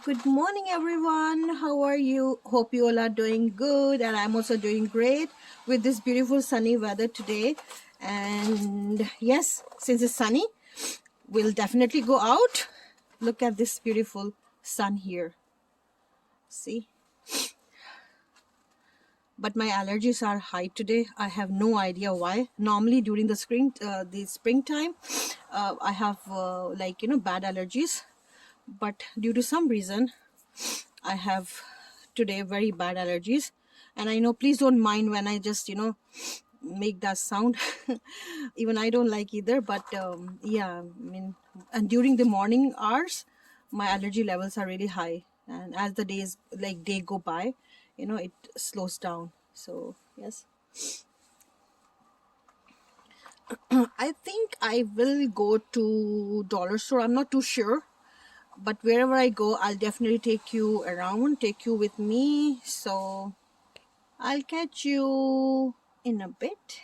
Good morning, everyone. How are you? Hope you all are doing good, and I'm also doing great with this beautiful sunny weather today. And yes, since it's sunny, we'll definitely go out. Look at this beautiful sun here. See? But my allergies are high today. I have no idea why. Normally during the springtime, I have bad allergies. But due to some reason, I have today very bad allergies, and I know, please don't mind when I just make that sound. Even I don't like either, but yeah, I mean, and during the morning hours my allergy levels are really high, and as the day go by, it slows down. So yes, I think I will go to dollar store. I'm not too sure, but wherever I go, I'll definitely take you around, take you with me. So I'll catch you in a bit.